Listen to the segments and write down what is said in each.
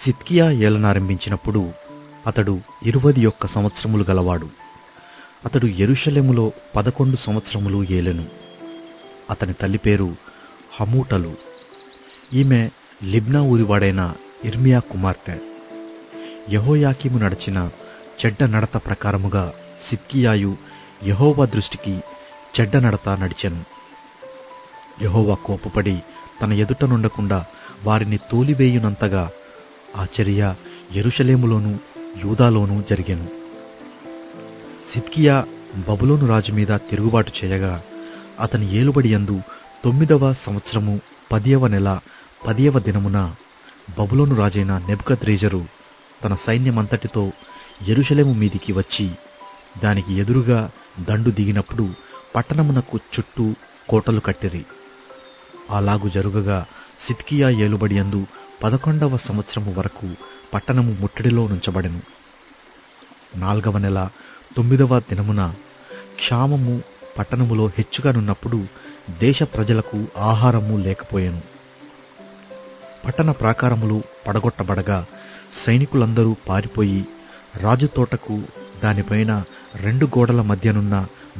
సిద్కియా ఏలనారంభించినప్పుడు అతడు 21 సంవత్సరములు గలవాడు. అతడు యెరూషలేములో 11 సంవత్సరములు ఏలెను. అతని తల్లి పేరు హమూటలు. ఈమె లిబ్నా ఊరివాడైన ఇర్మియా కుమార్తె. యెహోయాకీము నడిచిన చెడ్డ నడత ప్రకారముగా సిద్కియాయు యెహోవా దృష్టికి చెడ్డ నడత నడిచెను. యెహోవా కోపపడి తన ఎదుట నుండకుండా వారిని తోలివేయునంతగా ఆ చర్య యెరూషలేములోను యూదాలోనూ జరిగెను. సిద్కియా బబులోను రాజు మీద తిరుగుబాటు చేయగా అతని ఏలుబడి యందు 9వ సంవత్సరము 10వ నెల 10వ దినమున బబులోను రాజైన నెబుకద్రెజరు తన సైన్యమంతటితో యెరూషలేము మీదికి వచ్చి దానికి ఎదురుగా దండు దిగినప్పుడు పట్టణమునకు చుట్టూ కోటలు కట్టిరి. అలాగు జరుగగా సిద్కియా ఏలుబడి యందు 11వ సంవత్సరము వరకు పట్టణము ముట్టడిలో నుంచబడెను. 4వ నెల 9వ దినమున క్షామము పట్టణములో హెచ్చుగానున్నప్పుడు దేశ ప్రజలకు ఆహారము లేకపోయెను. పట్టణ ప్రాకారములు పడగొట్టబడగా సైనికులందరూ పారిపోయి రాజుతోటకు దానిపైన 2 గోడల మధ్యనున్న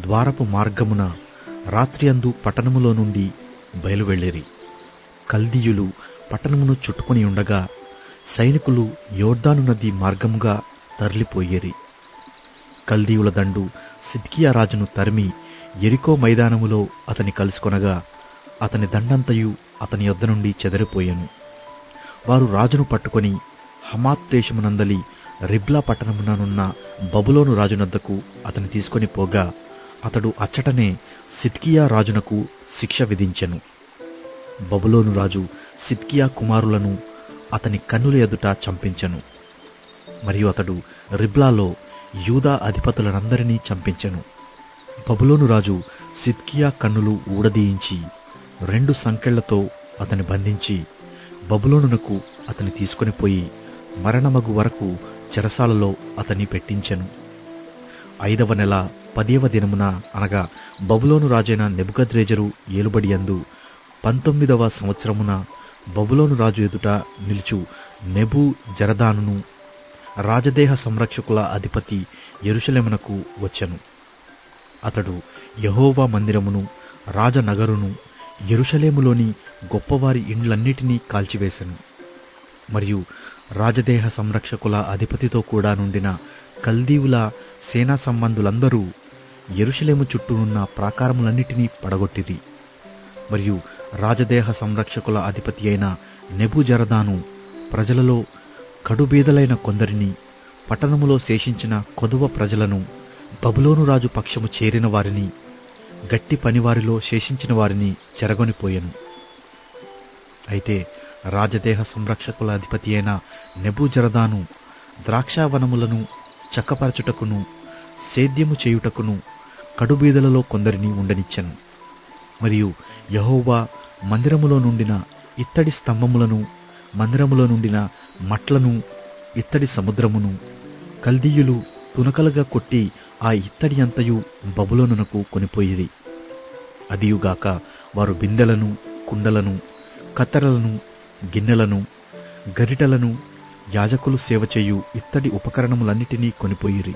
ద్వారపు మార్గమున రాత్రియందు పట్టణములో నుండి బయలువెళ్ళిరి. కల్దీయులు పట్టణమును చుట్టుకొని ఉండగా సైనికులు యోర్దాను నది మార్గముగా తరలిపోయేరి. కల్దీయుల దండు సిద్కియా రాజును తరిమి యెరికో మైదానములో అతని కలుసుకొనగా అతని దండంతయు అతని యొద్ద నుండి చెదరిపోయెను. వారు రాజును పట్టుకొని హమాత్ దేశమునందలి రిబ్లా పట్టణముననున్న బబులోను రాజునద్దకు అతని తీసుకొని పోగా అతడు అచ్చటనే సిద్కియా రాజునకు శిక్ష విధించెను. బబులోను రాజు సిద్కియా కుమారులను అతని కన్నుల ఎదుట చంపించెను. మరియు అతడు రిబ్లాలో యూదా అధిపతులనందరినీ చంపించెను. బబులోను రాజు సిద్కియా కన్నులు ఊడదీయించి 2 సంకెళ్లతో అతని బంధించి బబులోనునకు అతని తీసుకొని పోయి మరణమగు వరకు చెరసాలలో అతని పెట్టించెను. 5వ నెల 10వ దినమున అనగా బబులోను రాజైన నెబుకద్రెజరు ఏలుబడి యందు 19వ సంవత్సరమున బబులోను రాజు ఎదుట నిలుచు నెబు జరదానును రాజదేహ సంరక్షకుల అధిపతి యెరూషలేమునకు వచ్చెను. అతడు యెహోవా మందిరమును రాజనగరును యెరూషలేములోని గొప్పవారి ఇండ్లన్నిటినీ కాల్చివేశెను. మరియు రాజదేహ సంరక్షకుల అధిపతితో కూడా నుండిన కల్దీవుల సేనా సంబంధులందరూ యెరూషలేము చుట్టూనున్న ప్రాకారములన్నిటినీ పడగొట్టిరి. మరియు రాజదేహ సంరక్షకుల అధిపతి అయిన నెబుజరదాను ప్రజలలో కడుబీదలైన కొందరిని, పట్టణములో శేషించిన కొదువ ప్రజలను, బబులోను రాజు పక్షము చేరిన వారిని, గట్టి పనివారిలో శేషించిన వారిని చెరగొనిపోయెను. అయితే రాజదేహ సంరక్షకుల అధిపతి అయిన నెబుజరదాను ద్రాక్షావనములను చక్కపరచుటకును సేద్యము చేయుటకును కడుబీదలలో కొందరిని ఉండనిచ్చెను. మరియు యెహోవా మందిరములో నుండిన ఇత్తడి స్తంభములను, మందిరములో నుండిన మట్లను, ఇత్తడి సముద్రమును కల్దీయులు తునకలుగా కొట్టి ఆ ఇత్తడి అంతయు బబులోనునకు కొనిపోయిరి. అదియుగాక వారు బిందెలను, కుండలను, కత్తెరలను, గిన్నెలను, గరిటలను, యాజకులు సేవ చేయు ఇత్తడి ఉపకరణములన్నిటినీ కొనిపోయిరి.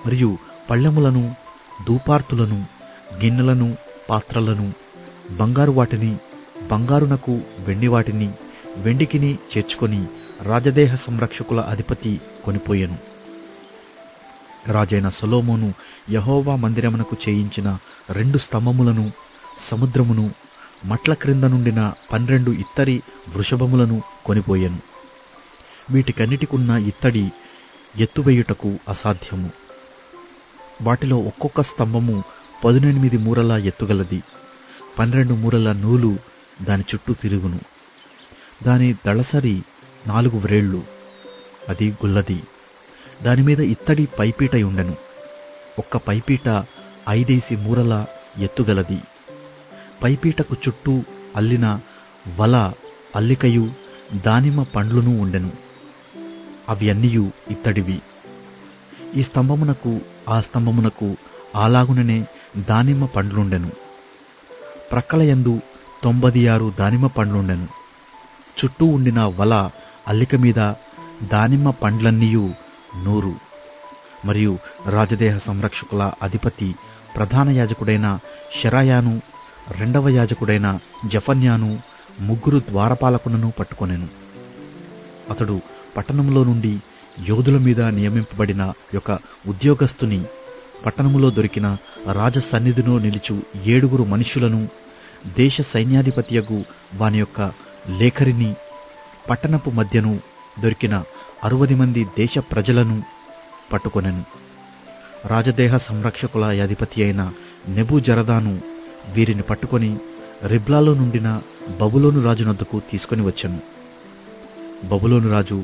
మరియు పళ్ళెములను, ధూపార్తులను, గిన్నెలను, పాత్రలను, బంగారు వాటిని బంగారునకు, వెండి వాటిని వెండికిని చేర్చుకొని రాజదేహ సంరక్షకుల అధిపతి కొనిపోయెను. రాజైన సొలొమోను యెహోవా మందిరమునకు చేయించిన 2 స్తంభములను, సముద్రమును, మట్ల క్రింద నుండిన 12 ఇత్తడి వృషభములను కొనిపోయెను. వీటికన్నిటికున్న ఇత్తడి ఎత్తువేయుటకు అసాధ్యము. వాటిలో ఒక్కొక్క స్తంభము 18 మూరల ఎత్తుగలది. 12 మూరల నూలు దాని చుట్టూ తిరుగును. దాని దళసరి 4 వ్రేళ్లు, అది గుల్లది. దానిమీద ఇత్తడి పైపీట ఉండెను. ఒక్క పైపీట 5 మూరల ఎత్తుగలది. పైపీటకు చుట్టూ అల్లిన వల, అల్లికయు, దానిమ్మ పండ్లును ఉండెను. అవి అన్నియు ఇత్తడివి. ఈ స్తంభమునకు ఆ స్తంభమునకు అలాగుననే దానిమ్మ పండ్లుండెను. ప్రక్కలయందు 96 దానిమ్మ పండ్లుండెను. చుట్టూ ఉండిన వల అల్లిక మీద దానిమ్మ పండ్లన్నీయు 100. మరియు రాజదేహ సంరక్షకుల అధిపతి ప్రధాన యాజకుడైన షెరాయాను, 2వ యాజకుడైన జఫన్యాను, 3 ద్వారపాలకులను పట్టుకొనెను. అతడు పట్టణంలో నుండి యోధుల మీద నియమింపబడిన యొక్క ఉద్యోగస్తుని, పట్టణములో దొరికిన రాజ సన్నిధిలో నిలుచు 7 మనుష్యులను, దేశ సైన్యాధిపతియగు వాని యొక్క లేఖరిని, పట్టణపు మధ్యను దొరికిన 60 మంది దేశ ప్రజలను పట్టుకొనెను. రాజదేహ సంరక్షకుల అధిపతి అయిన నెబూజరదాను వీరిని పట్టుకొని రిబ్లాలో నుండిన బబులోను రాజు నొద్దకు తీసుకొని వచ్చెను. బబులోను రాజు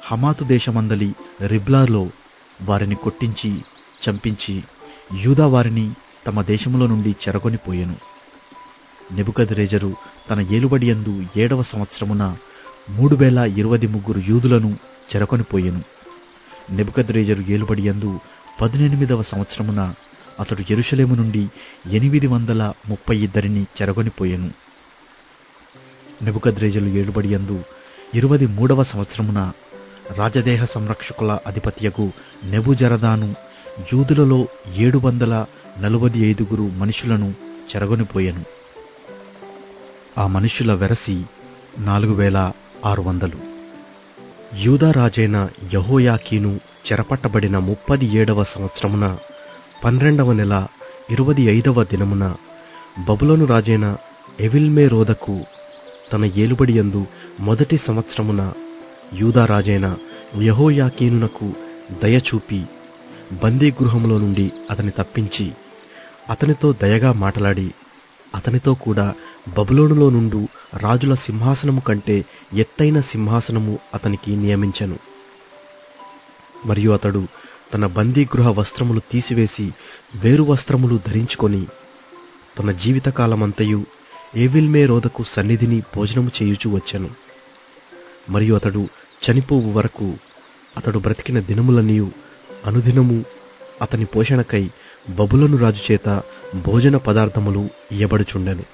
హమాతు దేశమందలి రిబ్లాలో వారిని కొట్టించి చంపించి యూదా వారిని తమ దేశంలో నుండి చెరగొనిపోయెను. నెబుకద్రెజరు తన ఏలుబడియందు 7వ సంవత్సరమున 3023 యూదులను చెరకొనిపోయెను. నెబుకద్రెజరు ఏలుబడియందు 18వ సంవత్సరమున అతడు యెరూషలేము నుండి 832 చెరగొనిపోయెను. నెబుకద్రెజరు ఏలుబడియందు 23వ సంవత్సరమున రాజదేహ సంరక్షకుల అధిపతియగు నెబూజరదాను యూదులలో 745 మనుషులను చెరగొనిపోయెను. ఆ మనుషుల వెరసి 4600. యూదా రాజైన యెహోయాకీను చెరపట్టబడిన 37వ సంవత్సరమున 12వ నెల 25వ దినమున బబులోను రాజైన ఎవిల్మెరోదకు తన ఏలుబడియందు 1వ సంవత్సరమున యూదా రాజైన యెహోయాకీనునకు దయచూపి బందీగృహంలో నుండి అతని తప్పించి అతనితో దయగా మాటలాడి అతనితో కూడా బబులోనులో నుండు రాజుల సింహాసనము కంటే ఎత్తైన సింహాసనము అతనికి నియమించెను. మరియు అతడు తన బందీగృహ వస్త్రములు తీసివేసి వేరు వస్త్రములు ధరించుకొని తన జీవితకాలమంతయు ఏవిల్మెరోదకు సన్నిధిని భోజనము చేయుచూ వచ్చెను. మరియు అతడు చనిపోవు వరకు అతడు బ్రతికిన దినములనియు అనుదినము అతని పోషణకై బబులోను రాజు చేత భోజన పదార్థములు ఇయ్యబడుచుండెను.